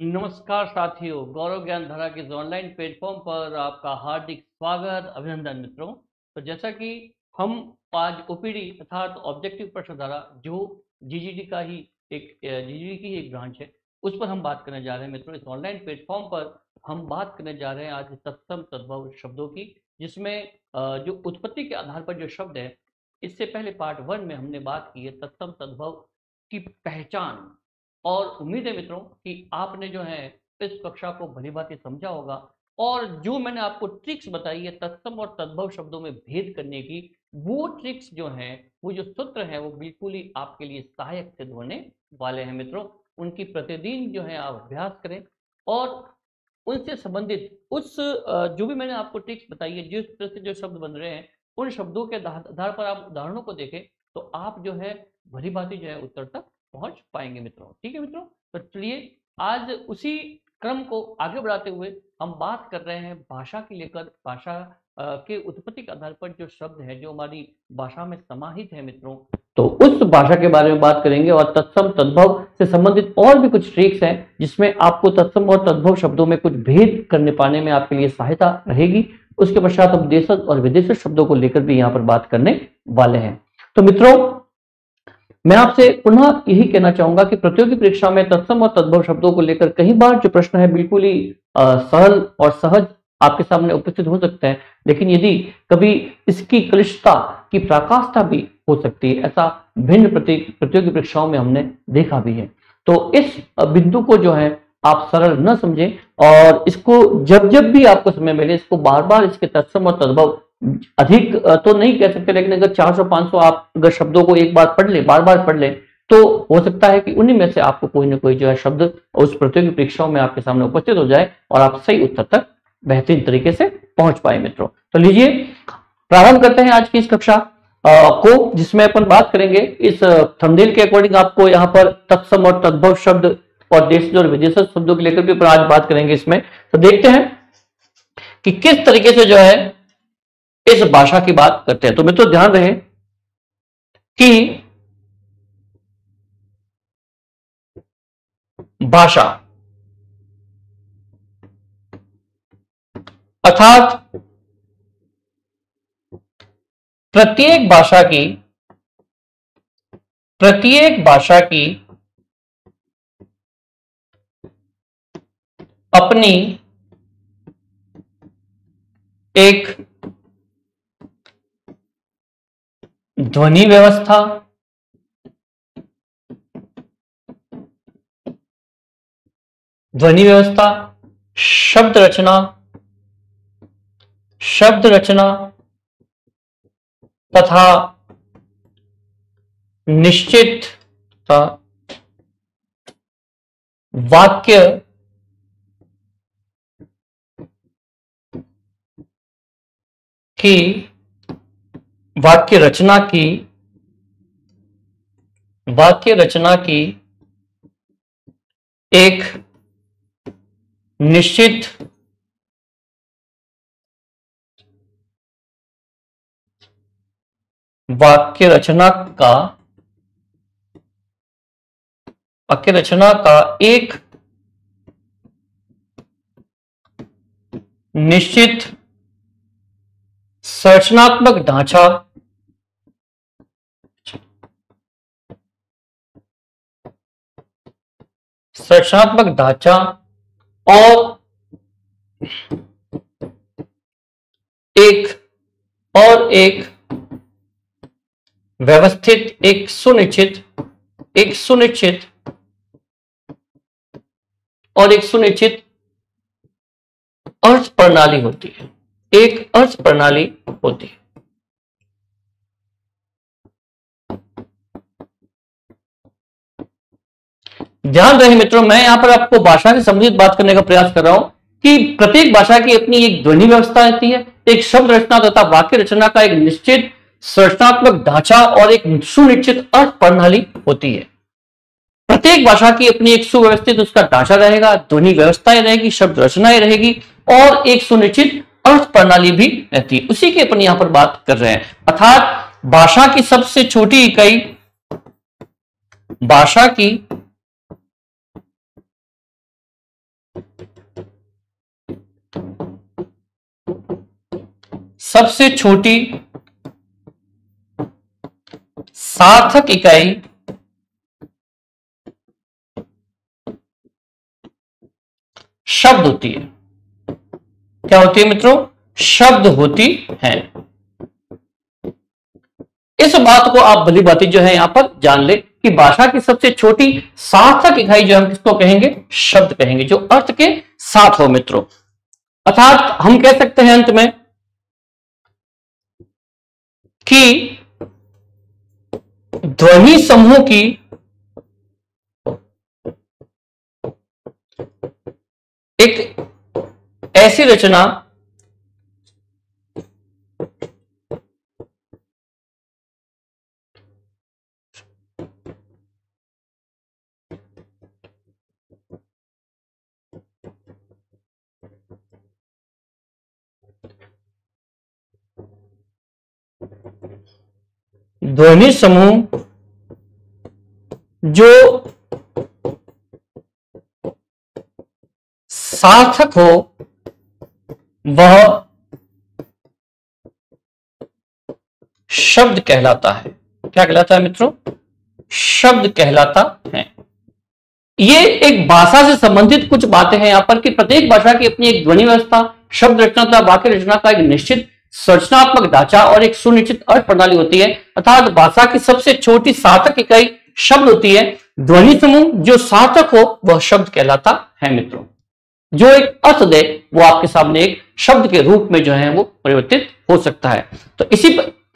नमस्कार साथियों, गौरव ज्ञान धारा के इस ऑनलाइन प्लेटफॉर्म पर आपका हार्दिक स्वागत अभिनंदन मित्रों। तो जैसा कि हम आज ओपीडी अर्थात ऑब्जेक्टिव प्रश्न धारा जो जीजीडी का ही जीजीडी की एक ब्रांच है, उस पर हम बात करने जा रहे हैं मित्रों। इस ऑनलाइन प्लेटफॉर्म पर हम बात करने जा रहे हैं आज तत्सम तद्भव शब्दों की, जिसमें जो उत्पत्ति के आधार पर जो शब्द है, इससे पहले पार्ट 1 में हमने बात की है तत्सम तद्भव की पहचान। और उम्मीद है मित्रों कि आपने जो है इस कक्षा को भलीभांति समझा होगा, और जो मैंने आपको ट्रिक्स बताई है तत्सम और तद्भव शब्दों में भेद करने की, वो ट्रिक्स जो हैं, वो जो सूत्र हैं, वो बिल्कुल ही आपके लिए सहायक सिद्ध होने वाले हैं मित्रों। उनकी प्रतिदिन जो है आप अभ्यास करें, और उनसे संबंधित जो भी मैंने आपको ट्रिक्स बताई है, जिस तरह से जो शब्द बन रहे हैं, उन शब्दों के आधार पर आप उदाहरणों को देखें, तो आप जो है भलीभांति जो है उत्तर तक पहुंच पाएंगे मित्रों। ठीक है मित्रों, तो चलिए आज उसी क्रम को आगे बढ़ाते हुए हम बात कर रहे हैं भाषा की लेकर। भाषा के उत्पत्ति के आधार पर जो शब्द है जो हमारी भाषा में समाहित है मित्रों, तो उस भाषा के बारे में बात करेंगे। और तत्सम तद्भव से संबंधित और भी कुछ ट्रिक्स हैं, जिसमें आपको तत्सम और तद्भव शब्दों में कुछ भेद करने पाने में आपके लिए सहायता रहेगी। उसके पश्चात हम देशज और विदेशज शब्दों को लेकर भी यहाँ पर बात करने वाले हैं। तो मित्रों, मैं आपसे पुनः यही कहना चाहूंगा कि प्रतियोगी परीक्षा में तत्सम और तद्भव शब्दों को लेकर कई बार जो प्रश्न है बिल्कुल ही सरल और सहज आपके सामने उपस्थित हो सकते हैं, लेकिन यदि कभी इसकी क्लिष्टता की पराकाष्ठा भी हो सकती है, ऐसा भिन्न प्रतियोगी परीक्षाओं में हमने देखा भी है। तो इस बिंदु को जो है आप सरल न समझें, और इसको जब जब भी आपको समय मिले, इसको बार बार इसके तत्सम और तद्भव, अधिक तो नहीं कह सकते, लेकिन अगर 400-500 आप अगर शब्दों को एक बार पढ़ ले, बार बार पढ़ ले, तो हो सकता है कि उन्हीं में से आपको कोई ना कोई जो है शब्द उस प्रतियोगी परीक्षाओं में आपके सामने उपस्थित हो जाए और आप सही उत्तर तक बेहतरीन तरीके से पहुंच पाए मित्रों। तो लीजिए प्रारंभ करते हैं आज की इस कक्षा को, जिसमें अपन बात करेंगे इस थंबनेल के अकॉर्डिंग। आपको यहाँ पर तत्सम और तद्भव शब्द और देशज और विदेशज शब्दों को लेकर भी आज बात करेंगे इसमें। तो देखते हैं कि किस तरीके से जो है इस भाषा की बात करते हैं। तो मित्रों ध्यान रहे कि भाषा अर्थात प्रत्येक भाषा की अपनी एक ध्वनि व्यवस्था, शब्द रचना तथा निश्चित वाक्य की वाक्य रचना की एक निश्चित वाक्य रचना का एक निश्चित संरचनात्मक ढांचा और एक व्यवस्थित, एक सुनिश्चित अर्थ प्रणाली होती है। ध्यान रहे मित्रों, मैं यहां पर आपको भाषा से संबंधित बात करने का प्रयास कर रहा हूं कि प्रत्येक भाषा की अपनी एक ध्वनि व्यवस्था रहती है, एक शब्द रचना तथा वाक्य रचना का एक निश्चित संरचनात्मक ढांचा और एक सुनिश्चित अर्थ प्रणाली होती है। प्रत्येक भाषा की अपनी एक सुव्यवस्थित उसका ढांचा रहेगा, ध्वनि व्यवस्थाएं रहेगी, शब्द रचनाएं रहेगी, और एक सुनिश्चित अर्थ प्रणाली भी रहती है। उसी की अपन यहां पर बात कर रहे हैं। अर्थात भाषा की सबसे छोटी इकाई, भाषा की सबसे छोटी सार्थक इकाई शब्द होती है। क्या होती है मित्रों? शब्द होती है। इस बात को आप भली भांति जो है यहां पर जान ले कि भाषा की सबसे छोटी सार्थक इकाई जो हम किसको कहेंगे? शब्द कहेंगे, जो अर्थ के साथ हो मित्रों। अर्थात हम कह सकते हैं अंत में कि ध्वनि समूह की एक ऐसी रचना ध्वनि समूह जो सार्थक हो वह शब्द कहलाता है। क्या कहलाता है मित्रों? शब्द कहलाता है। ये एक भाषा से संबंधित कुछ बातें हैं यहां पर कि प्रत्येक भाषा की अपनी एक ध्वनि व्यवस्था, शब्द रचना तथा वाक्य रचना का एक निश्चित संरचनात्मक ढांचा और एक सुनिश्चित अर्थ प्रणाली होती है। अर्थात भाषा की सबसे छोटी सार्थक इकाई शब्द होती है। ध्वनि समूह जो सार्थक हो वह शब्द कहलाता है मित्रों। जो एक अर्थ दे वो आपके सामने एक शब्द के रूप में जो है वो परिवर्तित हो सकता है। तो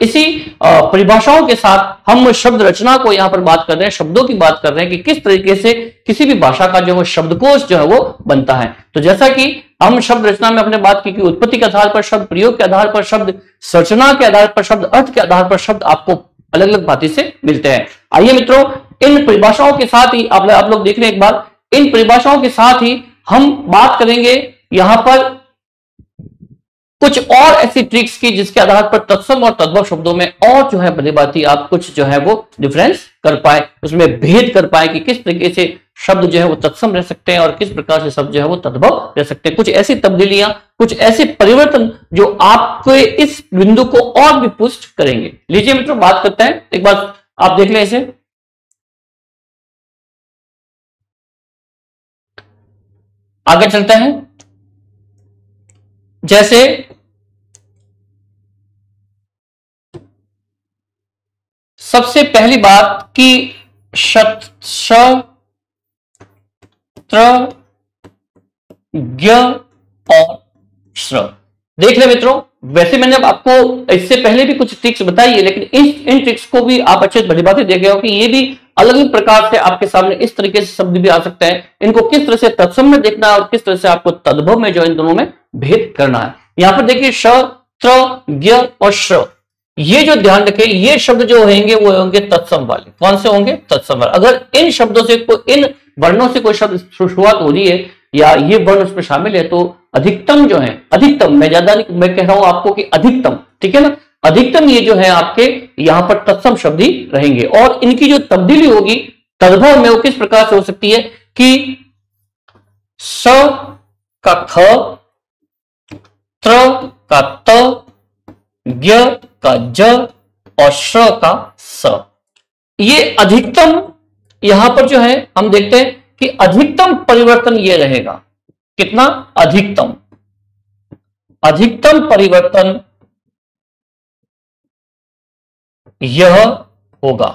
इसी परिभाषाओं के साथ हम शब्द रचना को यहां पर बात कर रहे हैं, शब्दों की बात कर रहे हैं कि किस तरीके से किसी भी भाषा का जो है शब्दकोश जो है वो बनता है। तो जैसा कि हम शब्द रचना में अपने बात की कि उत्पत्ति के आधार पर शब्द, प्रयोग के आधार पर शब्द, संरचना के आधार पर शब्द, अर्थ के आधार पर शब्द आपको अलग अलग भांति से मिलते हैं। आइए मित्रों, इन परिभाषाओं के साथ ही आप लोग देख लें एक बार, इन परिभाषाओं के साथ ही हम बात करेंगे यहां पर कुछ और ऐसी ट्रिक्स की जिसके आधार पर तत्सम और तद्भव शब्दों में और जो है भली भांति आप कुछ जो है वो डिफरेंस कर पाए, उसमें भेद कर पाए कि किस तरीके से शब्द जो है वो तत्सम रह सकते हैं और किस प्रकार से शब्द जो है वो तद्भव रह सकते हैं। कुछ ऐसी तब्दीलियां, कुछ ऐसे परिवर्तन जो आपके इस बिंदु को और भी पुष्ट करेंगे। लीजिए मित्रों, बात करते हैं, एक बार आप देख लें इसे। आगे चलते हैं। जैसे सबसे पहली बात कि ज्ञ और श्र। देख ले मित्रों, वैसे मैंने अब आपको इससे पहले भी कुछ ट्रिक्स बताई है, लेकिन इन ट्रिक्स को भी आप अच्छे भली बात देखे हो कि ये भी अलग अलग प्रकार से आपके सामने इस तरीके से शब्द भी आ सकते हैं। इनको किस तरह से तत्सम में देखना है और किस तरह से आपको तद्भव में जो इन दोनों में भेद करना है। यहां पर देखिए श, त्र, ज्ञ और श्र, ये जो ध्यान रखें, ये शब्द जो होंगे वो होंगे तत्सम वाले। कौन से होंगे? तत्सम वाले। अगर इन शब्दों से इन वर्णों से कोई शब्द शुरुआत हो रही है या ये वर्ण उसमें शामिल है तो अधिकतम जो है, अधिकतम, मैं ज्यादा नहीं, मैं कह रहा हूं आपको कि अधिकतम, ठीक है ना, अधिकतम ये जो है आपके यहां पर तत्सम शब्द ही रहेंगे। और इनकी जो तब्दीली होगी तद्भव में वो किस प्रकार से हो सकती है कि स का ख, त्र का त, ज्ञ का ज और श्र का स। ये अधिकतम यहां पर जो है हम देखते हैं कि अधिकतम परिवर्तन ये रहेगा। कितना? अधिकतम, अधिकतम परिवर्तन यह होगा।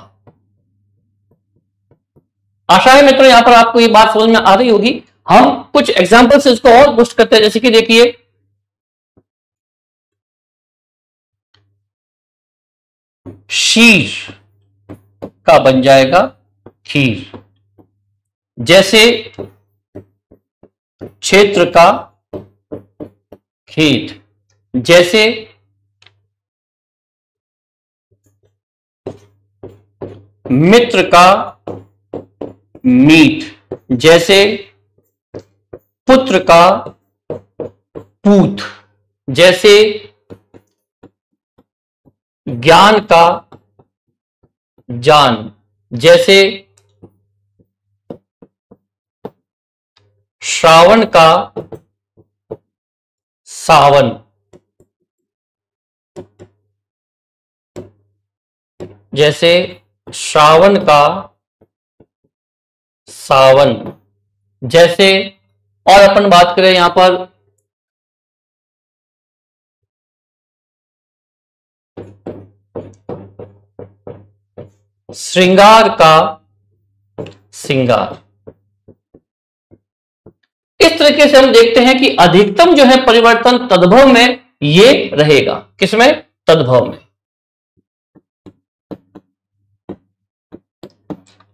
आशा है मित्रों यहां पर आपको ये बात समझ में आ रही होगी। हम कुछ एग्जांपल से इसको और पुष्ट करते हैं। जैसे कि देखिए, शीर का बन जाएगा खीर। जैसे क्षेत्र का खेत, जैसे मित्र का मीट, जैसे पुत्र का पूत, जैसे ज्ञान का जान, जैसे श्रावण का सावन, जैसे श्रावण का सावन। जैसे और अपन बात करें यहां पर श्रृंगार का सिंगार। इस तरीके से हम देखते हैं कि अधिकतम जो है परिवर्तन तद्भव में ये रहेगा। किसमें? तद्भव में।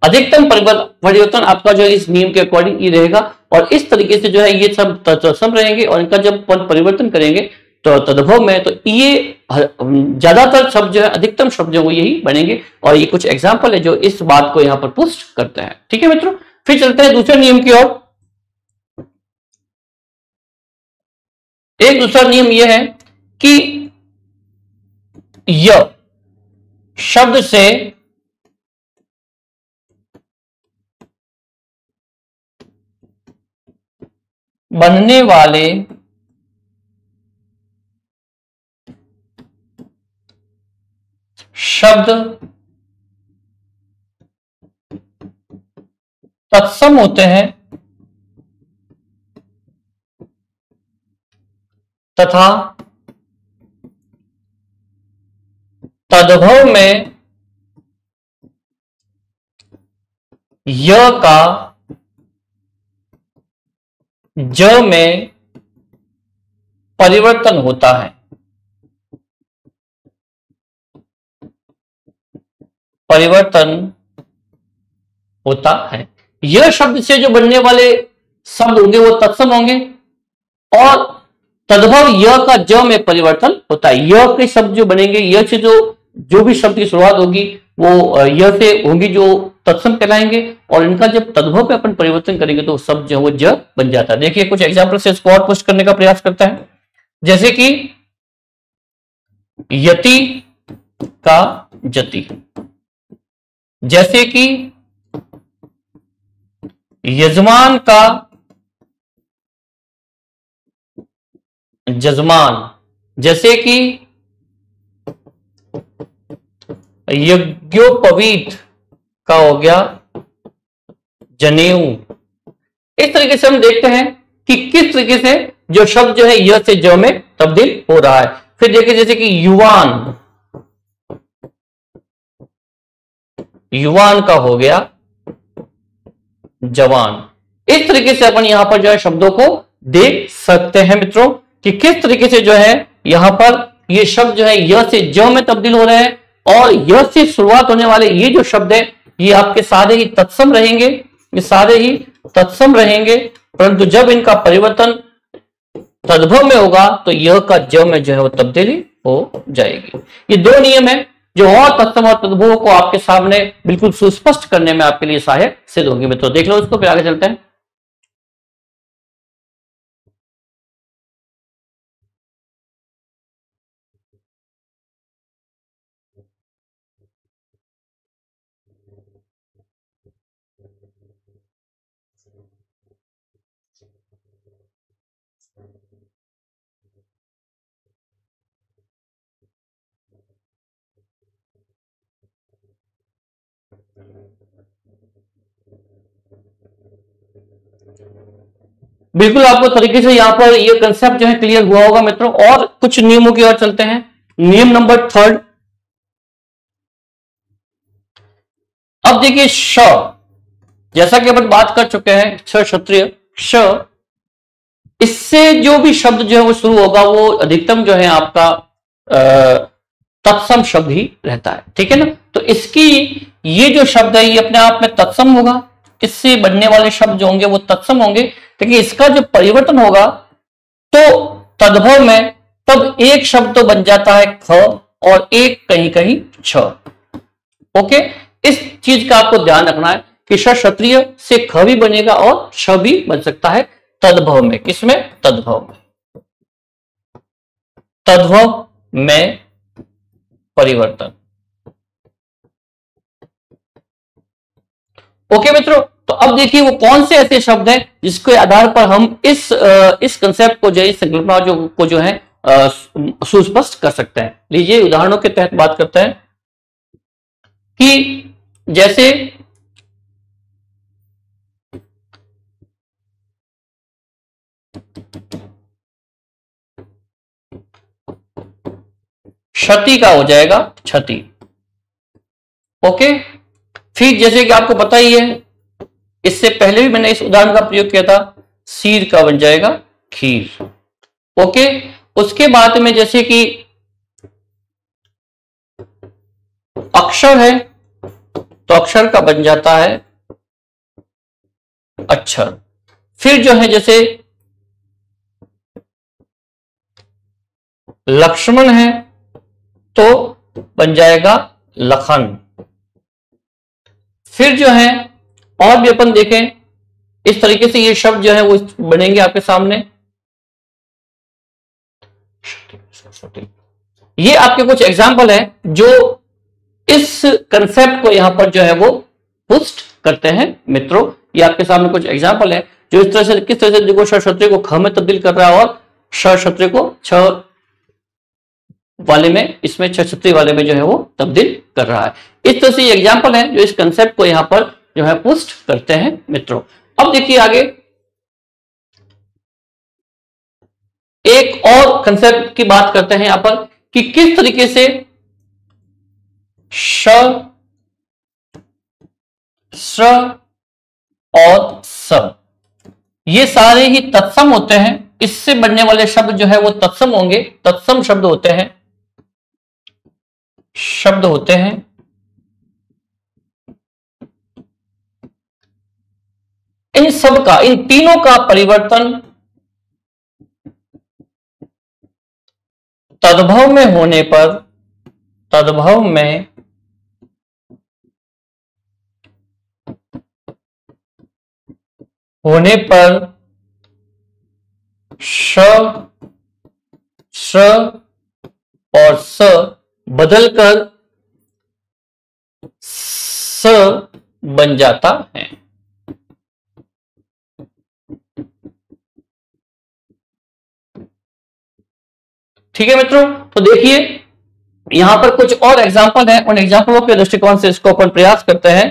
अधिकतम परिवर्तन आपका जो है इस नियम के अकॉर्डिंग ये रहेगा, और इस तरीके से जो है ये सब तत्सम रहेंगे, और इनका जब परिवर्तन करेंगे तो तद्भव में, तो ये ज्यादातर शब्द जो है, अधिकतम शब्द जो यही बनेंगे। और ये कुछ एग्जाम्पल है जो इस बात को यहां पर पुष्ट करते हैं। ठीक है मित्रों, फिर चलते हैं दूसरे नियम की ओर। एक दूसरा नियम यह है कि य शब्द से बनने वाले शब्द तत्सम होते हैं तथा तद्भव में य का ज में परिवर्तन होता है। परिवर्तन होता है। यह शब्द से जो बनने वाले शब्द होंगे वो तत्सम होंगे, और तद्भव य का ज में परिवर्तन होता है। य के शब्द जो बनेंगे, य से जो भी शब्द की शुरुआत होगी वो य से होंगी, जो तत्सम कहलाएंगे, और इनका जब तद्भव पे अपन परिवर्तन करेंगे तो शब्द जो वो ज बन जाता है। देखिए कुछ एग्जाम्पल से इसको और पुष्ट करने का प्रयास करता है। जैसे कि यति का जति, जैसे कि यजमान का जजमान, जैसे कि यज्ञोपवीत का हो गया जनेऊ। इस तरीके से हम देखते हैं कि किस तरीके से जो शब्द जो है य से ज में तब्दील हो रहा है। फिर देखिए जैसे कि युवान, युवान का हो गया जवान। इस तरीके से अपन यहां पर जो है शब्दों को देख सकते हैं मित्रों कि किस तरीके से जो है यहां पर ये शब्द जो है य से ज में तब्दील हो रहे हैं, और य से शुरुआत होने वाले ये जो शब्द है ये आपके सारे ही तत्सम रहेंगे, ये सारे ही तत्सम रहेंगे, परंतु जब इनका परिवर्तन तद्भव में होगा तो य का ज में जो है वो तब्दीली हो जाएगी। ये दो नियम है जो और तत्सम और तद्भव को आपके सामने बिल्कुल सुस्पष्ट करने में आपके लिए सहायक सिद्ध होंगे मित्रों। देख लो इसको, फिर आगे चलते हैं। बिल्कुल आपको तरीके से यहां पर ये कंसेप्ट जो है क्लियर हुआ होगा मित्रों। और कुछ नियमों की ओर चलते हैं। नियम नंबर 3। अब देखिए श, जैसा कि अपन बात कर चुके हैं, छ क्षत्रिय श, इससे जो भी शब्द जो है वो शुरू होगा वो अधिकतम जो है आपका तत्सम शब्द ही रहता है। ठीक है ना, तो इसकी ये जो शब्द है ये अपने आप में तत्सम होगा, इससे बनने वाले शब्द जो होंगे वो तत्सम होंगे, लेकिन इसका जो परिवर्तन होगा तो तद्भव में तब एक शब्द तो बन जाता है ख और एक कहीं कहीं छ। ओके, इस चीज का आपको ध्यान रखना है कि श क्षत्रिय से ख भी बनेगा और छ भी बन सकता है तद्भव में। किसमें? तद्भव में। तद्भव में परिवर्तन। ओके मित्रों, तो अब देखिए वो कौन से ऐसे शब्द हैं जिसके आधार पर हम इस कंसेप्ट को जो है, इस संकल्पना को जो है सुस्पष्ट कर सकते हैं। लीजिए उदाहरणों के तहत बात करते हैं कि जैसे क्षति का हो जाएगा क्षति। ओके, फिर जैसे कि आपको पता ही है, इससे पहले भी मैंने इस उदाहरण का प्रयोग किया था, सीर का बन जाएगा खीर। ओके, उसके बाद में जैसे कि अक्षर है तो अक्षर का बन जाता है अक्षर। फिर जो है जैसे लक्ष्मण है तो बन जाएगा लखन। फिर जो है और भी अपन देखें, इस तरीके से ये शब्द जो है वो बनेंगे आपके सामने। ये आपके कुछ एग्जाम्पल है जो इस कंसेप्ट को यहां पर जो है वो पुष्ट करते हैं मित्रों। ये आपके सामने कुछ एग्जाम्पल है जो इस तरह से, किस तरह से देखो क्षत्रिय को ख में तब्दील कर रहा है और क्षत्रिय को छ वाले में, इसमें क्षत्रिय वाले में जो है वो तब्दील कर रहा है। इस तरह से ये एग्जाम्पल है जो इस कंसेप्ट को यहां पर जो है पुष्ट करते हैं मित्रों। अब देखिए आगे एक और कंसेप्ट की बात करते हैं यहां पर कि किस तरीके से श, श्र और स ये सारे ही तत्सम होते हैं। इससे बनने वाले शब्द जो है वो तत्सम होंगे, तत्सम शब्द होते हैं, शब्द होते हैं। इन सब का, इन तीनों का परिवर्तन तद्भव में होने पर, तद्भव में होने पर श, श्र और स बदलकर स बन जाता है। ठीक है मित्रों, तो देखिए यहां पर कुछ और एग्जाम्पल हैं, उन एग्जाम्पलों के दृष्टिकोण से इसको अपन प्रयास करते हैं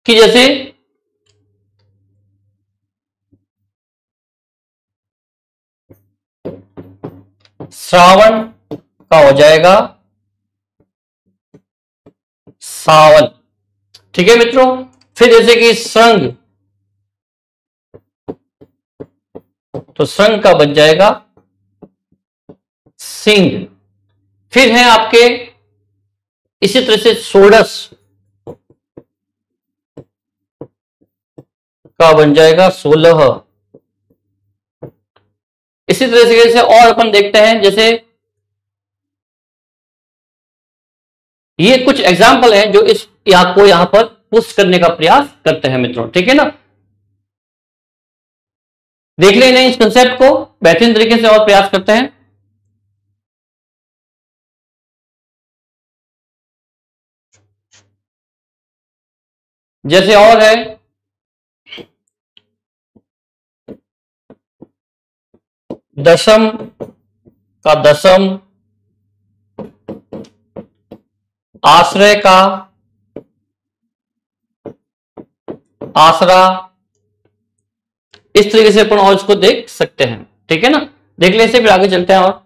कि जैसे श्रावण का हो जाएगा सावन। ठीक है मित्रों, फिर जैसे कि श्रृंग, तो श्रृंग का बन जाएगा सिंह। फिर है आपके इसी तरह से षोडश का बन जाएगा 16। इसी तरह से और अपन देखते हैं, जैसे ये कुछ एग्जाम्पल हैं जो इस को यहां पर पुष्ट करने का प्रयास करते हैं मित्रों। ठीक है ना, देख लेना इस कंसेप्ट को बेहतरीन तरीके से और प्रयास करते हैं। जैसे और है दशम का दशम, आश्रय का आसरा। इस तरीके से अपन और इसको देख सकते हैं। ठीक है ना, देख ले, फिर आगे चलते हैं। और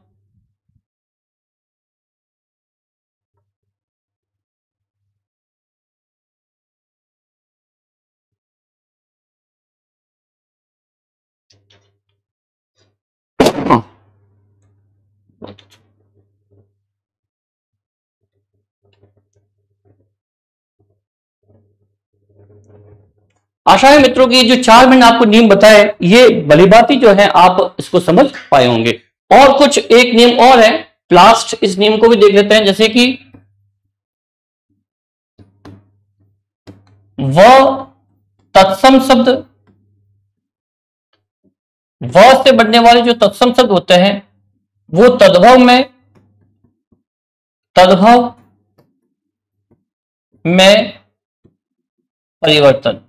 आशा है मित्रों की जो 4 मैंने आपको नियम बताए ये भलीभांति जो है आप इसको समझ पाए होंगे। और कुछ एक नियम और है लास्ट, इस नियम को भी देख लेते हैं। जैसे कि वह तत्सम शब्द, वह से बनने वाले जो तत्सम शब्द होते हैं वो तद्भव में परिवर्तन।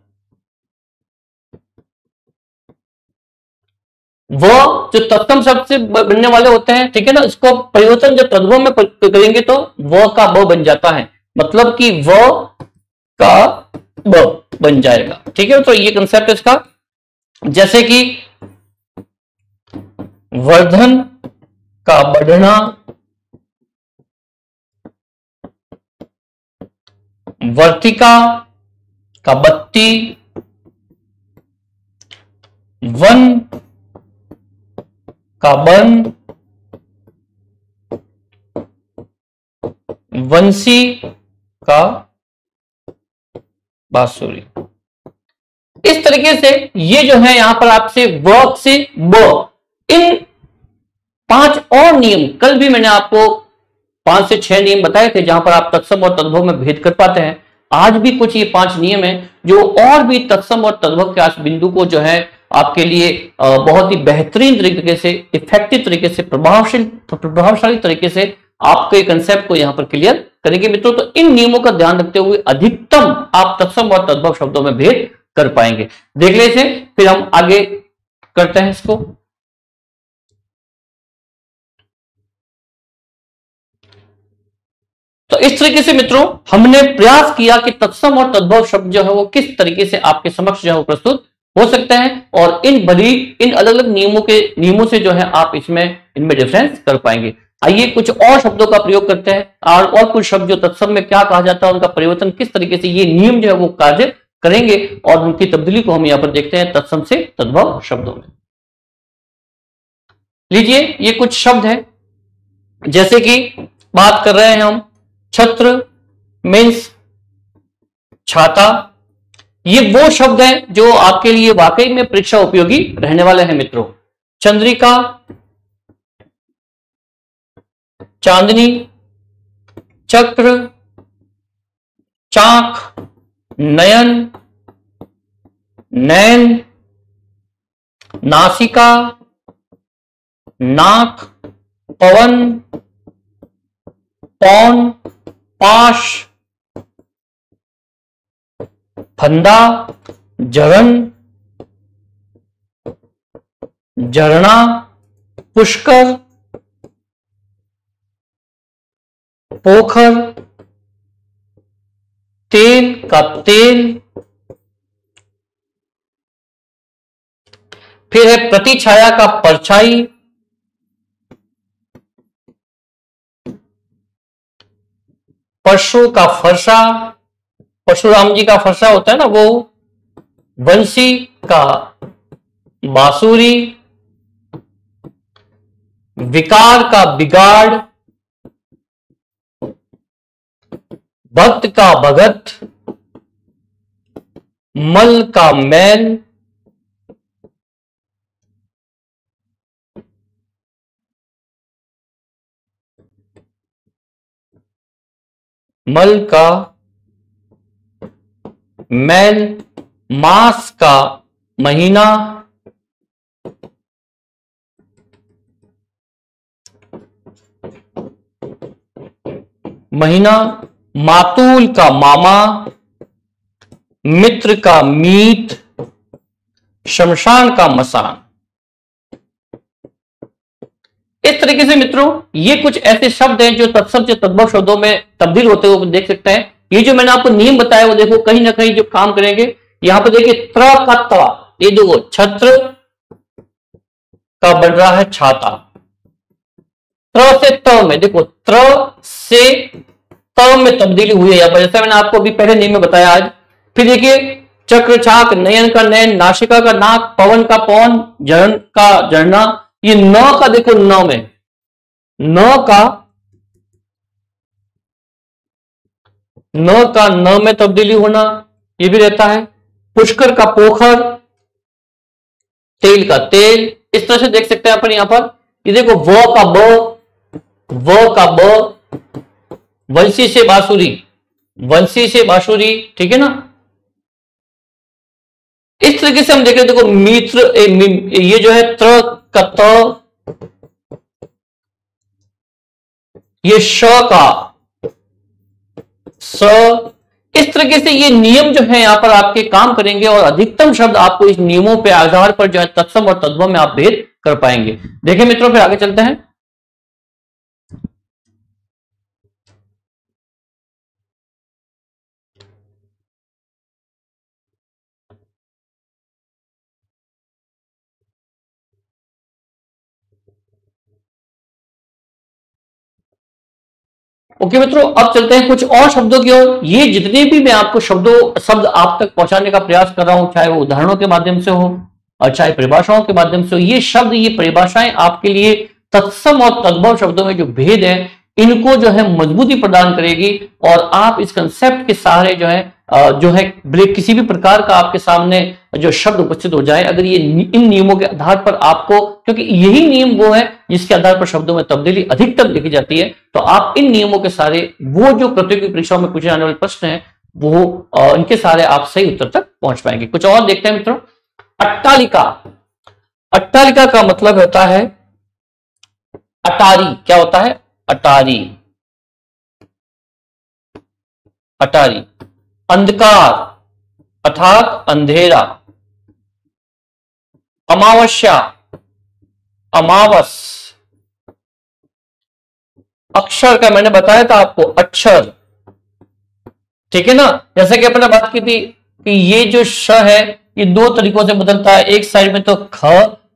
वो जो तत्सम शब्द से बनने वाले होते हैं, ठीक है ना, इसको परिवर्तन जब तद्भव में करेंगे तो व का ब बन जाता है, मतलब कि व का ब बन जाएगा, ठीक है। तो ये कंसेप्ट इसका, जैसे कि वर्धन का बढ़ना, वर्तिका का बत्ती, वन का बन, वंशी का बांसुरी। इस तरीके से ये जो है यहां पर आपसे वर्क से ब, इन 5 और नियम, कल भी मैंने आपको 5 से 6 नियम बताए थे जहां पर आप तत्सम और तद्भव में भेद कर पाते हैं। आज भी कुछ ये 5 नियम हैं जो और भी तत्सम और तद्भव के आस बिंदु को जो है आपके लिए बहुत ही बेहतरीन तरीके से, इफेक्टिव तरीके से, प्रभावशाली तरीके से आपके कंसेप्ट को यहां पर क्लियर करेंगे मित्रों। तो इन नियमों का ध्यान रखते हुए अधिकतम आप तत्सम और तद्भव शब्दों में भेद कर पाएंगे। देख ले इसे, फिर हम आगे करते हैं इसको। तो इस तरीके से मित्रों हमने प्रयास किया कि तत्सम और तद्भव शब्द जो है वो किस तरीके से आपके समक्ष जो है वो प्रस्तुत हो सकते हैं, और इन अलग अलग नियमों से जो है आप इनमें डिफरेंस कर पाएंगे। आइए कुछ और शब्दों का प्रयोग करते हैं और कुछ शब्द जो तत्सम में क्या कहा जाता है, उनका परिवर्तन किस तरीके से ये नियम जो है वो कार्य करेंगे, और उनकी तब्दीली को हम यहां पर देखते हैं तत्सम से तद्भव शब्दों में। लीजिए ये कुछ शब्द है, जैसे कि बात कर रहे हैं हम छत्र मीन्स छाता। ये वो शब्द हैं जो आपके लिए वाकई में परीक्षा उपयोगी रहने वाले हैं मित्रों। चंद्रिका, चांदनी, चक्र, चाक, नयन, नैन, नासिका, नाक, पवन, पौन, पाश, फंदा, जरन, झरना, पुष्कर, पोखर, तेल का तेल, फिर है प्रतिछाया का परछाई, परशु का फरसा, परशुराम जी का फरसा होता है ना वो, वंशी का बांसुरी, विकार का बिगाड़, भक्त का भगत, मल का मैल, मल का मैल, मास का महीना, मातूल का मामा, मित्र का मीत, शमशान का मसान। इस तरीके से मित्रों ये कुछ ऐसे शब्द हैं जो तत्सम से तद्भव शब्दों में तब्दील होते हुए देख सकते हैं। ये जो मैंने आपको नियम बताया वो देखो कहीं ना कहीं जो काम करेंगे। यहां पर देखिए त्र का तवा, ये देखो छत्र का बन रहा है छाता। त्र से त में देखो, त्र से त में तब्दीली हुई है यहां पर, जैसा मैंने आपको अभी पहले नियम में बताया आज। फिर देखिए चक्र छाक, नयन का नयन, नासिका का नाक, पवन का पवन, झरन का झरना। ये न का देखो, न में न में तब्दीली होना ये भी रहता है। पुष्कर का पोखर, तेल का तेल। इस तरह से देख सकते हैं अपन यहां पर। ये देखो व का ब, वंशी से बांसुरी, ठीक है ना। इस तरीके से हम देख रहे हैं, देखो मित्र, ये जो है त्र का त, ये श का स। इस तरीके से ये नियम जो है यहां पर आपके काम करेंगे और अधिकतम शब्द आपको इस नियमों पे आधार पर जो है तत्सम और तद्भव में आप भेद कर पाएंगे। देखिए मित्रों, फिर आगे चलते हैं। ओके मित्रों, अब चलते हैं कुछ और शब्दों की ओर। ये जितने भी मैं आपको शब्द आप तक पहुंचाने का प्रयास कर रहा हूं, चाहे वो उदाहरणों के माध्यम से हो और चाहे परिभाषाओं के माध्यम से हो, ये शब्द, ये परिभाषाएं आपके लिए तत्सम और तद्भव शब्दों में जो भेद है इनको जो है मजबूती प्रदान करेगी। और आप इस कंसेप्ट के सहारे जो है किसी भी प्रकार का आपके सामने जो शब्द उपस्थित हो जाए, अगर ये इन नियमों के आधार पर आपको, क्योंकि यही नियम वो है जिसके आधार पर शब्दों में तब्दीली अधिकतम देखी जाती है, तो आप इन नियमों के सारे वो जो प्रतियोगी परीक्षाओं में पूछे जाने वाले प्रश्न हैं वो इनके सारे आप सही उत्तर तक पहुंच पाएंगे। कुछ और देखते हैं मित्रों। अट्टालिका। अट्टालिका का मतलब होता है अटारी। क्या होता है? अटारी। अटारी। अंधकार अर्थात अंधेरा। अमावस्या, अमावस। अक्षर का मैंने बताया था आपको, अक्षर, ठीक है ना। जैसे कि अपने बात की थी कि ये जो श है ये दो तरीकों से बदलता है, एक साइड में तो ख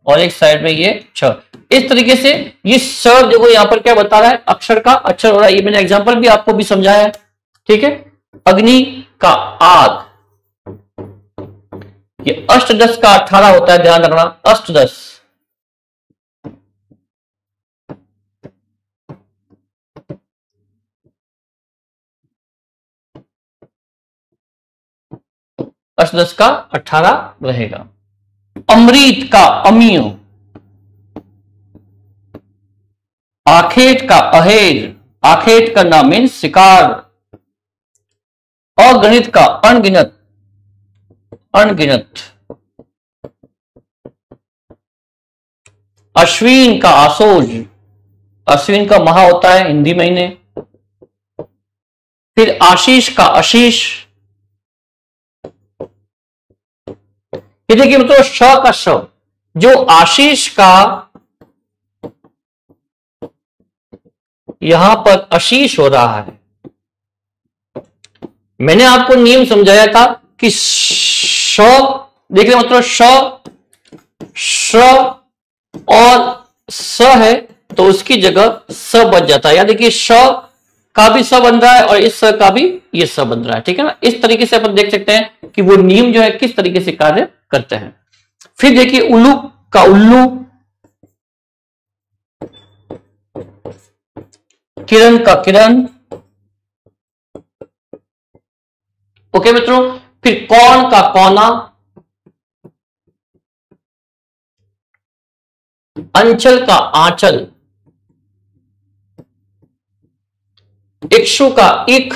और एक साइड में ये छ। इस तरीके से ये स देखो यहां पर क्या बता रहा है, अक्षर का अक्षर हो रहा है। ये मैंने एग्जांपल भी आपको भी समझाया है, ठीक है। अग्नि का आग, ये अष्टदश का 18 होता है, ध्यान रखना, अष्टदश। अष्टदश का 18 रहेगा। अमृत का अमीय, आखेट का अहेर, आखेट का नाम मीन शिकार। अगणित का अनगिनत, अनगिनत। अश्विन का आसोज, अश्विन का माह होता है हिंदी महीने। फिर आशीष का आशीष। ये देखिए मतलब श का श, जो आशीष का यहां पर आशीष हो रहा है। मैंने आपको नियम समझाया था कि श, देख रहे मतलब श और स है तो उसकी जगह स बच जाता है। या देखिए श का भी स बन रहा है और इस स का भी ये स बन रहा है, ठीक है ना। इस तरीके से अपन देख सकते हैं कि वो नियम जो है किस तरीके से कार्य करते हैं। फिर देखिए उल्लू का उल्लू, किरण का किरण। ओके मित्रों, फिर कौन का कौना, अंचल का आंचल, इक्षु का इक।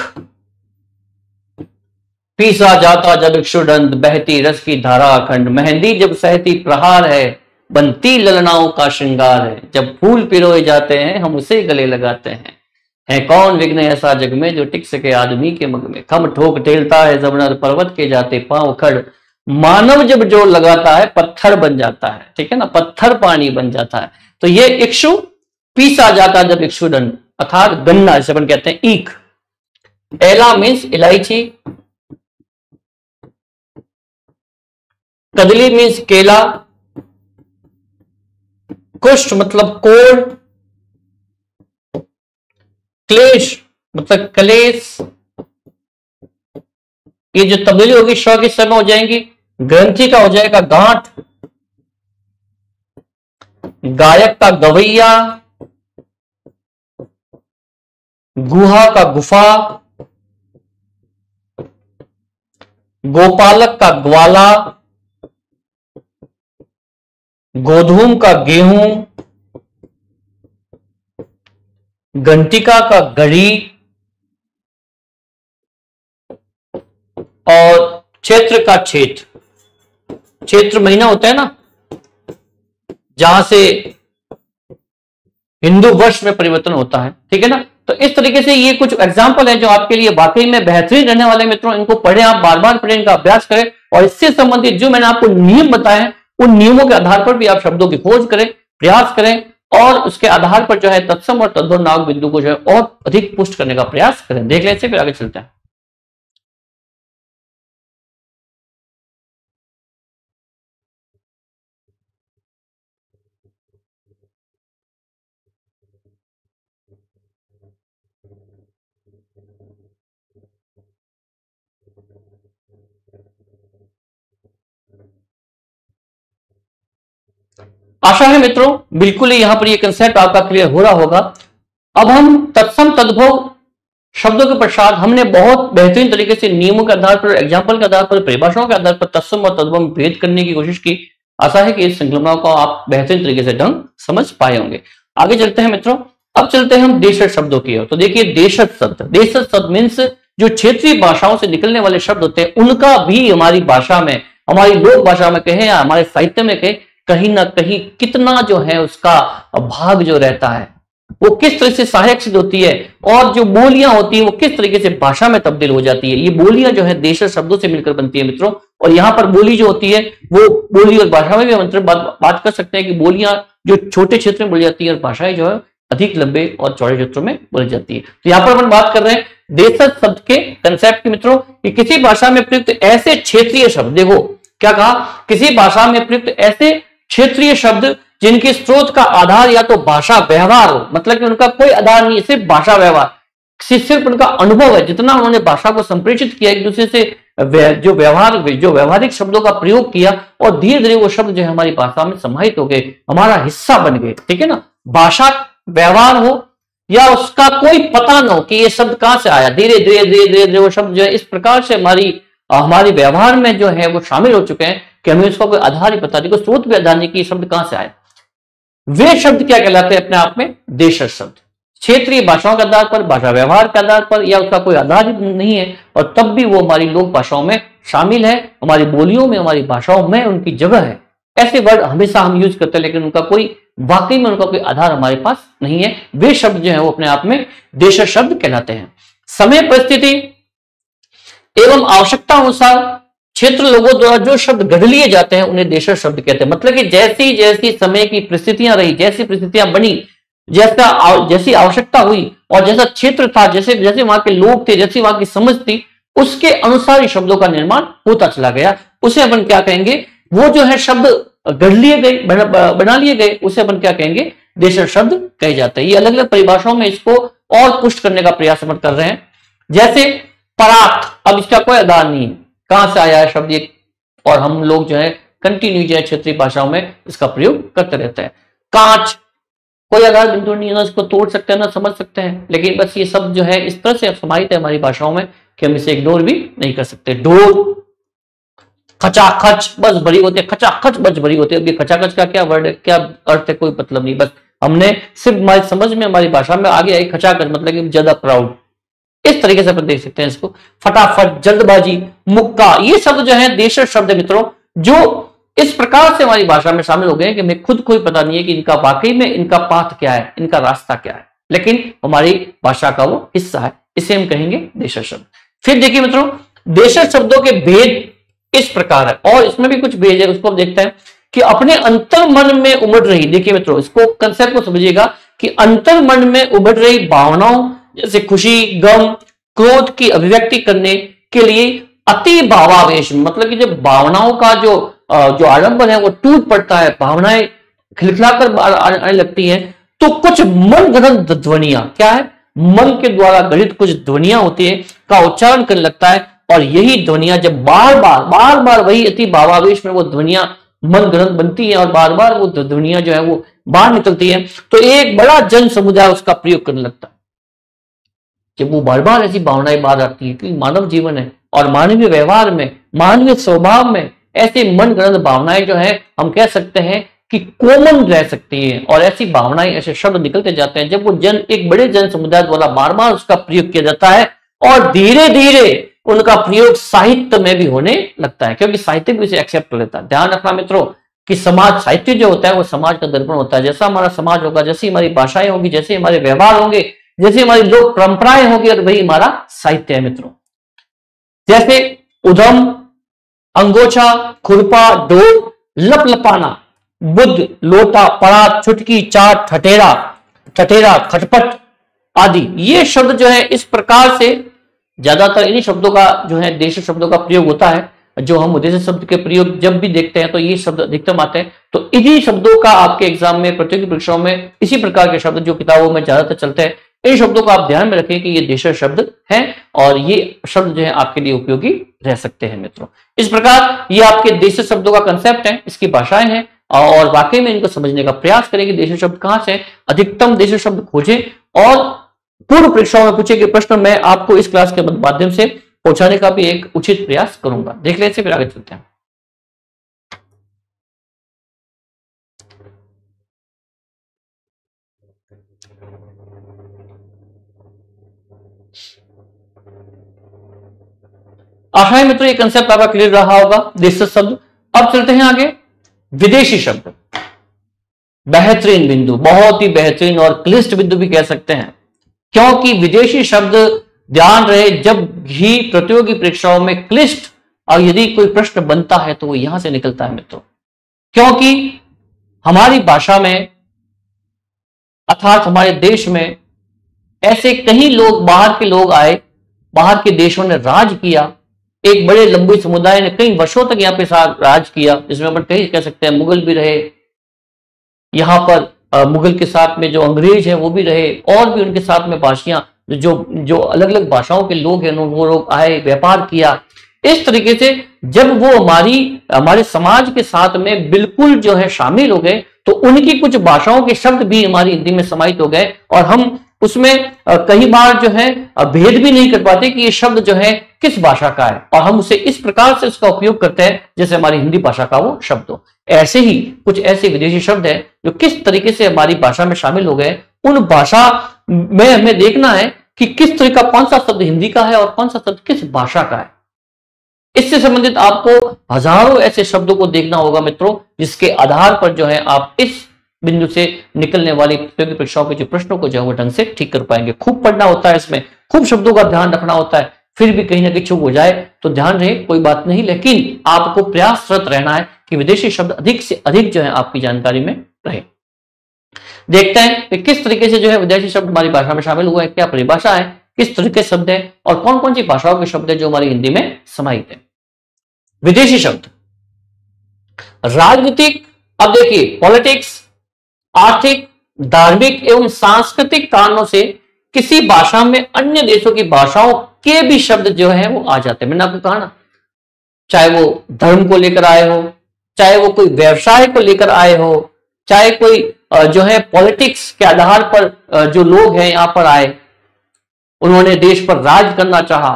पीसा जाता जब इक्षुदंत, बहती रस की धारा अखंड। मेहंदी जब सहती प्रहार है, बनती ललनाओं का श्रृंगार है। जब फूल पिरोए जाते हैं हम उसे गले लगाते हैं। है कौन विघ्न ऐसा जग में जो टिक सके आदमी के मग में। खम ठोक टेलता है जबनर पर्वत के जाते पांव खड़। मानव जब जोर लगाता है पत्थर बन जाता है, ठीक है ना, पत्थर पानी बन जाता है। तो ये इक्षु, पीसा जाता जब इक्षुदंत अर्थात गन्ना, जिसे अपन कहते हैं ईख। एला मीन्स इलायची। कदली मीन्स केला। कुष्ठ मतलब कोढ़। क्लेश मतलब कलेश। ये जो तब्दीली होगी श किस समय हो जाएंगी, ग्रंथि का हो जाएगा गांठ। गायक का गवैया, गुहा का गुफा, गोपालक का ग्वाला, गोधूम का गेहूं, घंटिका का घड़ी और क्षेत्र का क्षेत्र। क्षेत्र महीना होता है ना, जहां से हिंदू वर्ष में परिवर्तन होता है, ठीक है ना। तो इस तरीके से ये कुछ एग्जाम्पल है जो आपके लिए वाकई में बेहतरीन रहने वाले मित्रों। इनको पढ़ें, आप बार बार पढ़ें, इनका अभ्यास करें और इससे संबंधित जो मैंने आपको नियम बताए हैं उन नियमों के आधार पर भी आप शब्दों की खोज करें, प्रयास करें और उसके आधार पर जो है तत्सम और तद्भव नामक बिंदु को जो है और अधिक पुष्ट करने का प्रयास करें। देख लें, फिर आगे चलते हैं। आशा है मित्रों बिल्कुल ही यहां पर ये कंसेप्ट आपका क्लियर हो रहा होगा। अब हम तत्सम तद्भव शब्दों के पश्चात हमने बहुत बेहतरीन तरीके से नियमों के आधार पर, एग्जाम्पल के आधार पर, परिभाषाओं के आधार पर तत्सम और तद्भव में भेद करने की कोशिश की। आशा है कि इस श्रृंखला को आप बेहतरीन तरीके से ढंग समझ पाए होंगे। आगे चलते हैं मित्रों। अब चलते हैं हम देशज शब्दों की ओर। तो देखिए देशज शब्द मीन्स जो क्षेत्रीय भाषाओं से निकलने वाले शब्द होते हैं उनका भी हमारी भाषा में, हमारी लोक भाषा में कहें या हमारे साहित्य में कहें, कहीं ना कहीं कितना जो है उसका भाग जो रहता है वो किस तरह से सहायक सिद्ध होती है और जो बोलियां होती है वो किस तरीके से भाषा में तब्दील हो जाती है। ये बोलियां जो है देशज शब्दों से मिलकर बनती है मित्रों। और यहाँ पर बोली जो होती है वो बोली और भाषा में भी हम बात कर सकते हैं कि बोलियां जो छोटे क्षेत्र में बोली जाती है और भाषाएं जो है अधिक लंबे और चौड़े क्षेत्रों में बोली जाती है। तो यहाँ पर हम बात कर रहे हैं देशज शब्द के कंसेप्ट की मित्रों कि किसी भाषा में प्रयुक्त ऐसे क्षेत्रीय शब्द, देखो क्या कहा, किसी भाषा में प्रयुक्त ऐसे क्षेत्रीय शब्द जिनके स्रोत का आधार या तो भाषा व्यवहार हो, मतलब कि उनका कोई आधार नहीं, सिर्फ भाषा व्यवहार, सिर्फ उनका अनुभव है, जितना उन्होंने भाषा को संप्रेषित किया एक दूसरे से, जो व्यवहारिक शब्दों का प्रयोग किया और धीरे धीरे वो शब्द जो है हमारी भाषा में समाहित हो गए, हमारा हिस्सा बन गए। ठीक है ना, भाषा व्यवहार हो या उसका कोई पता न हो कि ये शब्द कहां से आया, धीरे धीरे वो शब्द जो है इस प्रकार से हमारी व्यवहार में जो है वो शामिल हो चुके हैं कि हमें उसका कोई आधार ही पता नहीं, कोई स्रोत भी आधार नहीं कि ये शब्द कहां से आए। वे शब्द क्या कहलाते हैं अपने आप में? देशज शब्द। क्षेत्रीय भाषाओं के आधार पर, भाषा व्यवहार के आधार पर या उसका कोई आधार नहीं है और तब भी वो हमारी लोक भाषाओं में शामिल है, हमारी बोलियों में, हमारी भाषाओं में उनकी जगह है। ऐसे वर्ड हमेशा हम यूज करते हैं लेकिन उनका कोई वाकई में उनका कोई आधार हमारे पास नहीं है। वे शब्द जो है वो अपने आप में देशज शब्द कहलाते हैं। समय, परिस्थिति एवं आवश्यकता अनुसार क्षेत्र लोगों द्वारा जो शब्द गढ़ लिए जाते हैं उन्हें देशज शब्द कहते हैं। मतलब कि जैसी जैसी समय की परिस्थितियां रही, जैसी परिस्थितियां बनी, जैसी आवश्यकता हुई और जैसा क्षेत्र था, जैसे जैसे वहां के लोग थे, जैसी वहां की समझ थी, उसके अनुसार ही शब्दों का निर्माण होता चला गया। उसे अपन क्या कहेंगे, वो जो है शब्द गढ़ लिए गए, बना लिए गए, उसे अपन क्या कहेंगे, देशज शब्द कहे जाते हैं। ये अलग अलग परिभाषाओं में इसको और पुष्ट करने का प्रयास अपन कर रहे हैं। जैसे परात, अब इसका कोई आधार नहीं है, कहां से आया है शब्द ये, और हम लोग जो है कंटिन्यू जो है क्षेत्रीय भाषाओं में इसका प्रयोग करते रहते हैं। कांच, कोई आधार बिंदु नहीं है, ना इसको तोड़ सकते हैं ना समझ सकते हैं, लेकिन बस ये सब जो है इस तरह से समाहित है हमारी भाषाओं में कि हम इसे इग्नोर भी नहीं कर सकते। ढोल, खचाखच बस भरी होती है, खचाखच बस भरी होती है। अभी खचाखच का क्या वर्ड है, क्या अर्थ है, कोई मतलब नहीं, बस हमने सिर्फ हमारी समझ में, हमारी भाषा में आगे आई खचाखच मतलब कि ज्यादा प्राउड, इस तरीके से अपन देख सकते हैं इसको। फटाफट, जल्दबाजी, मुक्का, ये शब्द जो है देशज शब्द है मित्रों, जो इस प्रकार से हमारी भाषा में शामिल हो गए कि हमें खुद कोई पता नहीं है कि इनका वाकई में इनका पाथ क्या है, इनका रास्ता क्या है, लेकिन हमारी भाषा का वो हिस्सा है, इसे हम कहेंगे देशज शब्द। फिर देखिए मित्रों, देशज शब्दों के भेद इस प्रकार है और इसमें भी कुछ भेद है, उसको हम देखते हैं कि अपने अंतर मन में उमड़ रही, देखिए मित्रों इसको कंसेप्ट को समझिएगा कि अंतर मन में उमड़ रही भावनाओं जैसे खुशी, गम, क्रोध की अभिव्यक्ति करने के लिए अति भावावेश, मतलब कि जब भावनाओं का जो आलंबन है वो टूट पड़ता है, भावनाएं खिलखिलाकर आने लगती हैं, तो कुछ मन गढ़ंत ध्वनियां, क्या है, मन के द्वारा गढ़ित कुछ ध्वनियां होती है का उच्चारण करने लगता है। और यही ध्वनियां जब बार बार वही अति भावावेश में वो ध्वनियां मन गढ़ंत बनती है और बार बार वो ध्वनियां जो है वो बाहर निकलती है, तो एक बड़ा जन समुदाय उसका प्रयोग करने लगता है। जब वो बार बार ऐसी भावनाएं बाहर आती है, क्योंकि मानव जीवन है और मानवीय व्यवहार में, मानवीय स्वभाव में ऐसे मन गढ़ंत भावनाएं जो है हम कह सकते हैं कि कॉमन रह सकती है और ऐसी भावनाएं, ऐसे शब्द निकलते जाते हैं जब वो एक बड़े जन समुदाय द्वारा बार बार उसका प्रयोग किया जाता है और धीरे धीरे उनका प्रयोग साहित्य में भी होने लगता है, क्योंकि साहित्य भी उसे एक्सेप्ट कर लेता है। ध्यान रखना मित्रों कि समाज, साहित्य जो होता है वो समाज का दर्पण होता है। जैसा हमारा समाज होगा, जैसी हमारी भाषाएं होगी, जैसे हमारे व्यवहार होंगे, जैसे हमारी लोक परंपराएं होगी और वही हमारा साहित्य है मित्रों। जैसे उधम, अंगोछा, खुरपा, डोल, लपलपाना, बुद्ध, लोटा, पड़ा, चुटकी, चाट, ठटेरा, ठटेरा, खटपट आदि, ये शब्द जो है इस प्रकार से ज्यादातर इन्हीं शब्दों का जो है देश शब्दों का प्रयोग होता है। जो हम उद्देश्य शब्द के प्रयोग जब भी देखते हैं तो ये शब्द अधिकतम आते हैं। तो इन्हीं शब्दों का आपके एग्जाम में, प्रतियोगी परीक्षाओं में इसी प्रकार के शब्द जो किताबों में ज्यादातर चलते हैं, इन शब्दों को आप ध्यान में रखें कि ये देश शब्द हैं और ये शब्द जो है आपके लिए उपयोगी रह सकते हैं मित्रों। इस प्रकार ये आपके देश शब्दों का कंसेप्ट है, इसकी भाषाएं हैं और वाकई में इनको समझने का प्रयास करें कि देश शब्द कहां से, अधिकतम देश शब्द खोजें और पूर्व परीक्षाओं में पूछे गए प्रश्न मैं आपको इस क्लास के माध्यम से पहुंचाने का भी एक उचित प्रयास करूंगा। देख लेते फिर आगे चलते हैं। आशा है मित्रों ये कंसेप्ट आपका क्लियर रहा होगा देश शब्द। अब चलते हैं आगे विदेशी शब्द। बेहतरीन बिंदु, बहुत ही बेहतरीन और क्लिष्ट बिंदु भी कह सकते हैं, क्योंकि विदेशी शब्द ध्यान रहे जब भी प्रतियोगी परीक्षाओं में क्लिष्ट और यदि कोई प्रश्न बनता है तो वो यहां से निकलता है मित्रों। क्योंकि हमारी भाषा में अर्थात हमारे देश में ऐसे कई लोग, बाहर के लोग आए, बाहर के देशों ने राज किया, एक बड़े लंबे समुदाय ने कई वर्षों तक यहाँ पे राज किया, जिसमें अपन कहीं कह सकते हैं मुगल भी रहे, यहां पर मुगल के साथ में जो अंग्रेज है वो भी रहे और भी उनके साथ में भाषियां जो अलग अलग भाषाओं के लोग हैं वो लोग आए, व्यापार किया। इस तरीके से जब वो हमारे समाज के साथ में बिल्कुल जो है शामिल हो गए तो उनकी कुछ भाषाओं के शब्द भी हमारी हिंदी में समाहित हो गए और हम उसमें कई बार जो है भेद भी नहीं कर पाते कि ये शब्द जो है किस भाषा का है और हम उसे इस प्रकार से उसका उपयोग करते हैं जैसे हमारी हिंदी भाषा का वो शब्द हो। ऐसे ही कुछ ऐसे विदेशी शब्द हैं जो किस तरीके से हमारी भाषा में शामिल हो गए, उन भाषा में हमें देखना है कि किस तरह का कौन सा शब्द हिंदी का है और कौन सा शब्द किस भाषा का है। इससे संबंधित आपको हजारों ऐसे शब्दों को देखना होगा मित्रों, जिसके आधार पर जो है आप इस बिंदु से निकलने वाली प्रतियोगी परीक्षाओं के जो प्रश्नों को जो है वो ढंग से ठीक कर पाएंगे। खूब पढ़ना होता है, इसमें खूब शब्दों का ध्यान रखना होता है, फिर भी कहीं ना कहीं चूक हो जाए तो ध्यान रहे कोई बात नहीं, लेकिन आपको प्रयासरत रहना है कि विदेशी शब्द अधिक से अधिक जो है आपकी जानकारी में रहे। देखते हैं कि किस तरीके से जो है विदेशी शब्द हमारी भाषा में शामिल हुआ है, क्या परिभाषा है, किस तरह के शब्द है और कौन कौन सी भाषाओं के शब्द है जो हमारी हिंदी में समाहित है। विदेशी शब्द राजनीतिक, अब देखिए पॉलिटिक्स, आर्थिक, धार्मिक एवं सांस्कृतिक कारणों से किसी भाषा में अन्य देशों की भाषाओं के भी शब्द जो है वो आ जाते हैं। मैंने आपको कहा ना, चाहे वो धर्म को लेकर आए हो, चाहे वो कोई व्यवसाय को लेकर आए हो, चाहे कोई जो है पॉलिटिक्स के आधार पर जो लोग हैं यहां पर आए, उन्होंने देश पर राज करना चाहा,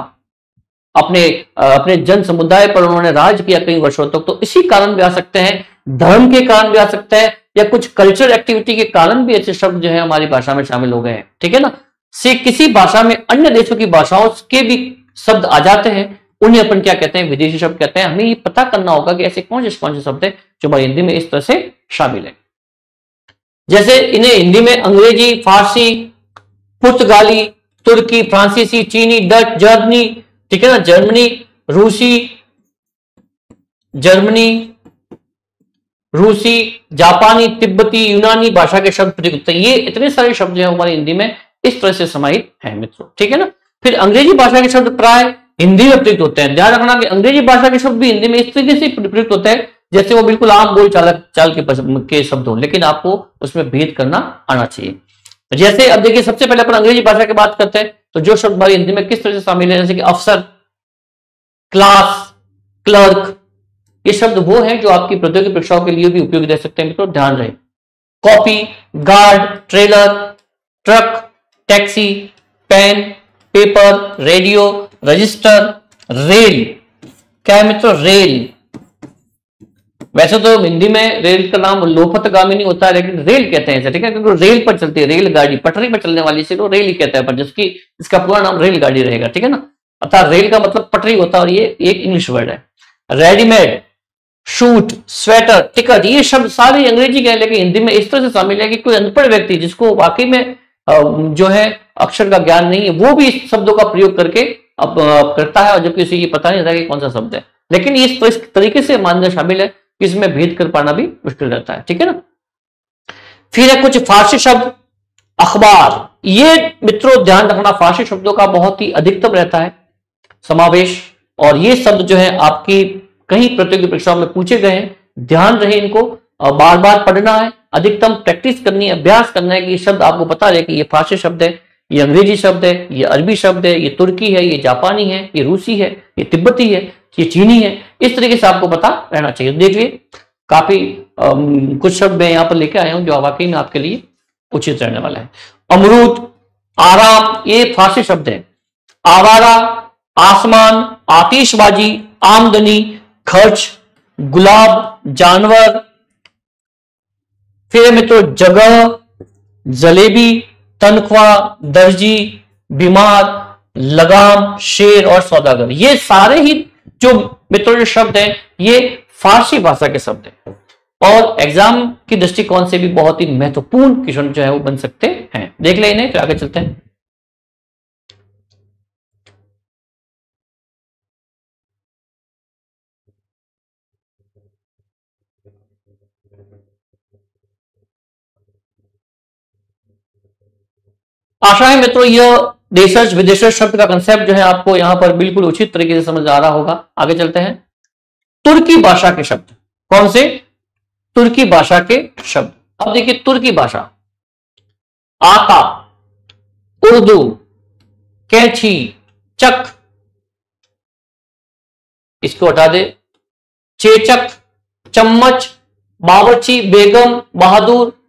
अपने जन समुदाय पर उन्होंने राज किया कई वर्षों तक, तो इसी कारण भी आ सकते हैं, धर्म के कारण भी आ सकते हैं या कुछ कल्चरल एक्टिविटी के कारण भी ऐसे शब्द जो है हमारी भाषा में शामिल हो गए हैं। ठीक है ना, से किसी भाषा में अन्य देशों की भाषाओं के भी शब्द आ जाते हैं, उन्हें अपन क्या कहते हैं, विदेशी शब्द कहते हैं। हमें ये पता करना होगा कि ऐसे कौन से शब्द है जो हमारी हिंदी में इस तरह से शामिल है। जैसे इन्हें हिंदी में अंग्रेजी, फारसी, पुर्तगाली, तुर्की, फ्रांसीसी, चीनी, डच, जर्मनी, ठीक है ना, रूसी, जापानी, तिब्बती, यूनानी भाषा के शब्द प्रयुक्त होते हैं। ये इतने सारे शब्द जो है हमारी हिंदी में इस तरह से समाहित है मित्रों। ठीक है ना, फिर अंग्रेजी भाषा के शब्द प्राय हिंदी में प्रयुक्त होते हैं। ध्यान रखना कि अंग्रेजी भाषा के शब्द भी हिंदी में इस तरीके से प्रयुक्त होते हैं जैसे वो बिल्कुल आम बोल चाल के शब्द हो, लेकिन आपको उसमें भेद करना आना चाहिए। जैसे अब देखिए, सबसे पहले अपन अंग्रेजी भाषा की बात करते हैं तो जो शब्द हमारी हिंदी में किस तरह से शामिल है, जैसे कि अफसर, क्लास, क्लर्क, ये शब्द वो हैं जो आपकी प्रतियोगी परीक्षाओं के लिए भी उपयोगी रह सकते हैं मित्रों, ध्यान रहे। Copy, guard, trailer, truck, taxi, pen, paper, radio, register, rail. क्या है मित्रों, रेल। वैसे तो हिंदी में रेल का नाम लोपथगामिनी होता है, लेकिन रेल कहते हैं इसे, ठीक है, क्योंकि रेल पर चलती है, रेलगाड़ी पटरी पर चलने वाली से तो रेल ही कहते हैं, पर जिसकी इसका पूरा नाम रेलगाड़ी रहेगा। ठीक है ना, अर्थात रेल का मतलब पटरी होता है और ये एक इंग्लिश वर्ड है। रेडीमेड, शूट, स्वेटर, टिकट, ये शब्द सारे अंग्रेजी के हैं, लेकिन हिंदी में इस तरह से शामिल है कि कोई अनपढ़ व्यक्ति जिसको वाकई में जो है अक्षर का ज्ञान नहीं है वो भी इस शब्दों का प्रयोग करके अब करता है, और जबकि उसे ये पता नहीं रहता कि कौन सा शब्द है। लेकिन इस तरीके से मानना शामिल है कि इसमें भेद कर पाना भी मुश्किल रहता है, ठीक है ना। फिर है कुछ फारसी शब्द। अखबार, ये मित्रों ध्यान रखना फारसी शब्दों का बहुत ही अधिकतम रहता है समावेश, और ये शब्द जो है आपकी कहीं प्रतियोगी परीक्षाओं में पूछे गए हैं। ध्यान रहे इनको बार बार पढ़ना है, अधिकतम प्रैक्टिस करनी है, अभ्यास करना है कि ये शब्द आपको पता रहे कि ये फारसी शब्द है, ये अंग्रेजी शब्द है, ये अरबी शब्द है, ये तुर्की है, ये जापानी है, ये रूसी है, ये तिब्बती है, ये चीनी है। इस तरीके से आपको पता रहना चाहिए। देखिए काफी कुछ शब्द मैं यहाँ पर लेके आया हूं जो वाकई में आपके लिए उचित रहने वाला है। अमरूद, आराम, ये फारसी शब्द है। आवारा, आसमान, आतिशबाजी, आमदनी, खर्च, गुलाब, जानवर। फिर मित्रों जगह, जलेबी, तनख्वाह, दर्जी, बीमार, लगाम, शेर और सौदागर। ये सारे ही जो मित्रों जो शब्द हैं ये फारसी भाषा के शब्द हैं, और एग्जाम की दृष्टिकोण से भी बहुत ही महत्वपूर्ण क्वेश्चन जो है वो बन सकते हैं। देख ले इन्हें, फिर आगे चलते हैं। आशा है मित्रों यह देशज विदेशज शब्द का कंसेप्ट जो है आपको यहां पर बिल्कुल उचित तरीके से समझ आ रहा होगा। आगे चलते हैं। तुर्की भाषा के शब्द, कौन से? तुर्की भाषा के शब्द। अब देखिए तुर्की भाषा, आका, उर्दू, कैंची, चक, इसको हटा दे, चेचक, चम्मच, बावर्ची, बेगम, बहादुर,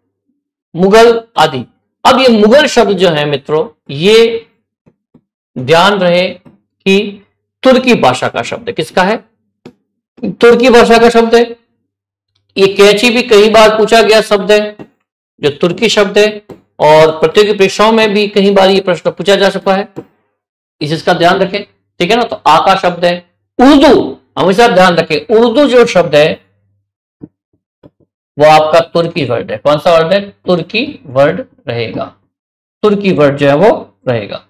मुगल आदि। अब ये मुगल शब्द जो है मित्रों ये ध्यान रहे कि तुर्की भाषा का शब्द है। किसका है? तुर्की भाषा का शब्द है। ये कैंची भी कई बार पूछा गया शब्द है जो तुर्की शब्द है, और प्रतियोगी परीक्षाओं में भी कई बार ये प्रश्न पूछा जा चुका है, इसका ध्यान रखें, ठीक है ना। तो आ का शब्द है। उर्दू, हमेशा ध्यान रखें, उर्दू जो शब्द है वो आपका तुर्की वर्ड है। कौन सा वर्ड है? तुर्की वर्ड रहेगा, तुर्की वर्ड जो है वो रहेगा।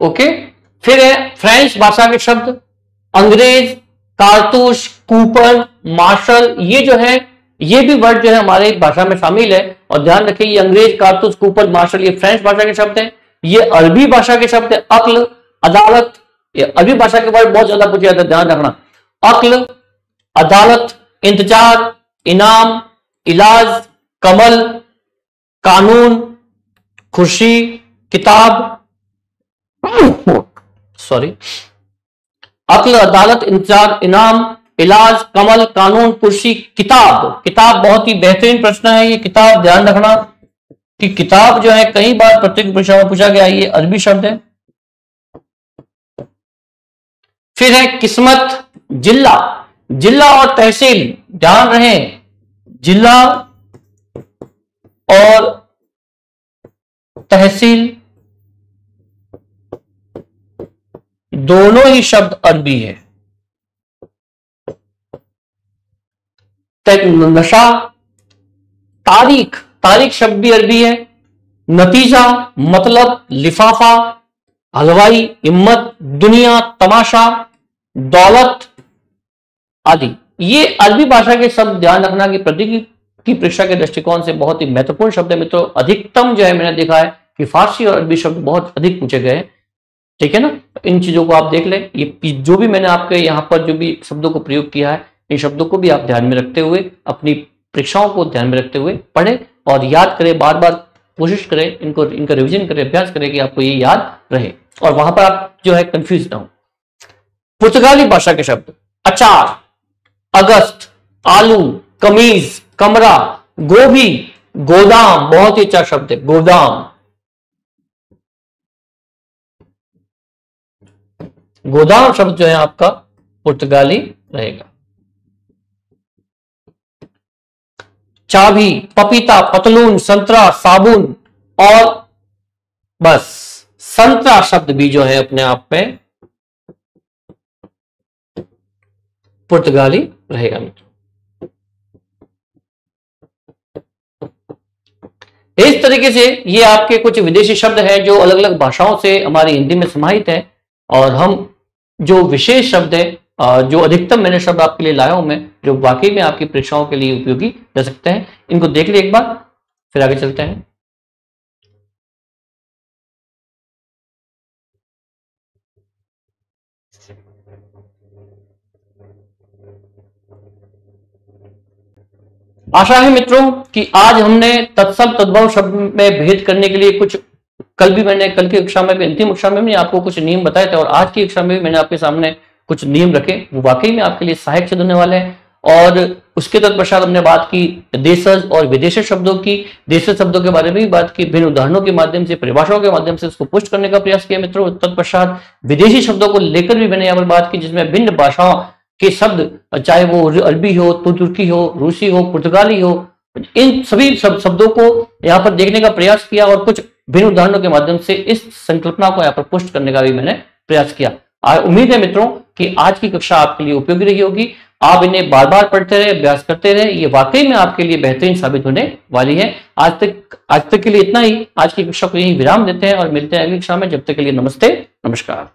ओके। फिर है फ्रेंच भाषा के शब्द, अंग्रेज, कारतूस, कूपर, मार्शल। ये जो है ये भी वर्ड जो है हमारे भाषा में शामिल है, और ध्यान रखिए ये अंग्रेज, कारतूस, कूपर, मार्शल ये फ्रेंच भाषा के शब्द है। ये अरबी भाषा के शब्द है। अक्ल, अदालत, ये अरबी भाषा के वर्ड बहुत ज्यादा पूछे जाते हैं, ध्यान रखना। अक्ल, अदालत, इंतजार, इनाम, इलाज, कमल, कानून, खुशी, किताब, सॉरी, अक्ल, अदालत, इंतजार, इनाम, इलाज, कमल, कानून, कुर्सी, किताब। किताब बहुत ही बेहतरीन प्रश्न है ये। किताब ध्यान रखना कि किताब जो है कई बार प्रतियोगी परीक्षा में पूछा गया, ये अरबी शब्द है। फिर है किस्मत, जिला, जिला और तहसील, ध्यान रहे जिला और तहसील दोनों ही शब्द अरबी है। नशा, तारीख, तारीख शब्द भी अरबी है। नतीजा, मतलब, लिफाफा, हलवाई, हिम्मत, दुनिया, तमाशा, दौलत आदि ये अरबी भाषा के शब्द। ध्यान रखना कि प्रतियोगी की परीक्षा के दृष्टिकोण से बहुत ही महत्वपूर्ण शब्द है मित्रों। अधिकतम जो है मैंने देखा है कि फारसी और अरबी शब्द बहुत अधिक पूछे गए हैं, ठीक है ना। इन चीजों को आप देख लें। ये जो भी मैंने आपके यहाँ पर जो भी शब्दों को प्रयोग किया है, इन शब्दों को भी आप ध्यान में रखते हुए अपनी परीक्षाओं को ध्यान में रखते हुए पढ़ें और याद करें, बार बार कोशिश करें, इनका रिवीजन करें, अभ्यास करें कि आपको ये याद रहे और वहां पर आप जो है कंफ्यूज ना हो। पुर्तगाली भाषा के शब्द, अचार, अगस्त, आलू, कमीज, कमरा, गोभी, गोदाम, बहुत ही अच्छा शब्द है गोदाम। गोदाम शब्द जो है आपका पुर्तगाली रहेगा। चाबी, पपीता, पतलून, संतरा, साबुन, और बस संतरा शब्द भी जो है अपने आप में पुर्तगाली रहेगा मित्रों। इस तरीके से ये आपके कुछ विदेशी शब्द हैं जो अलग अलग भाषाओं से हमारी हिंदी में समाहित है, और हम जो विशेष शब्द है, जो अधिकतम मैंने शब्द आपके लिए लाया हूं मैं, जो वाकई में आपकी परीक्षाओं के लिए उपयोगी रह सकते हैं, इनको देख लिए एक बार, फिर आगे चलते हैं। आशा है मित्रों कि आज हमने तत्सम तद्भव शब्द में भेद करने के लिए कुछ, कल की कक्षा में भी, अंतिम कक्षा में भी आपको कुछ नियम बताए थे, और आज की कक्षा में भी मैंने आपके सामने कुछ नियम रखे, वो वाकई में आपके लिए सहायक सिद्ध होने वाले हैं। और उसके तत्पश्चात हमने बात की देशज और विदेशी शब्दों की, देशज शब्दों के बारे में भी बात की, भिन्न उदाहरणों के माध्यम से, परिभाषाओं के माध्यम से उसको पुष्ट करने का प्रयास किया मित्रों। तत्पश्चात विदेशी शब्दों को लेकर भी मैंने यहाँ पर बात की, जिसमें भिन्न भाषाओं के शब्द, चाहे वो अरबी हो, तुर्की हो, रूसी हो, पुर्तगाली हो, इन सभी शब्दों को यहाँ पर देखने का प्रयास किया, और कुछ भिन्न उदाहरणों के माध्यम से इस संकल्पना को यहाँ पर पुष्ट करने का भी मैंने प्रयास किया। उम्मीद है मित्रों कि आज की कक्षा आपके लिए उपयोगी रही होगी। आप इन्हें बार बार पढ़ते रहे, अभ्यास करते रहे, ये वाकई में आपके लिए बेहतरीन साबित होने वाली है। आज तक के लिए इतना ही। आज की कक्षा को यही विराम देते हैं और मिलते हैं अगली कक्षा में। जब तक के लिए नमस्ते, नमस्कार।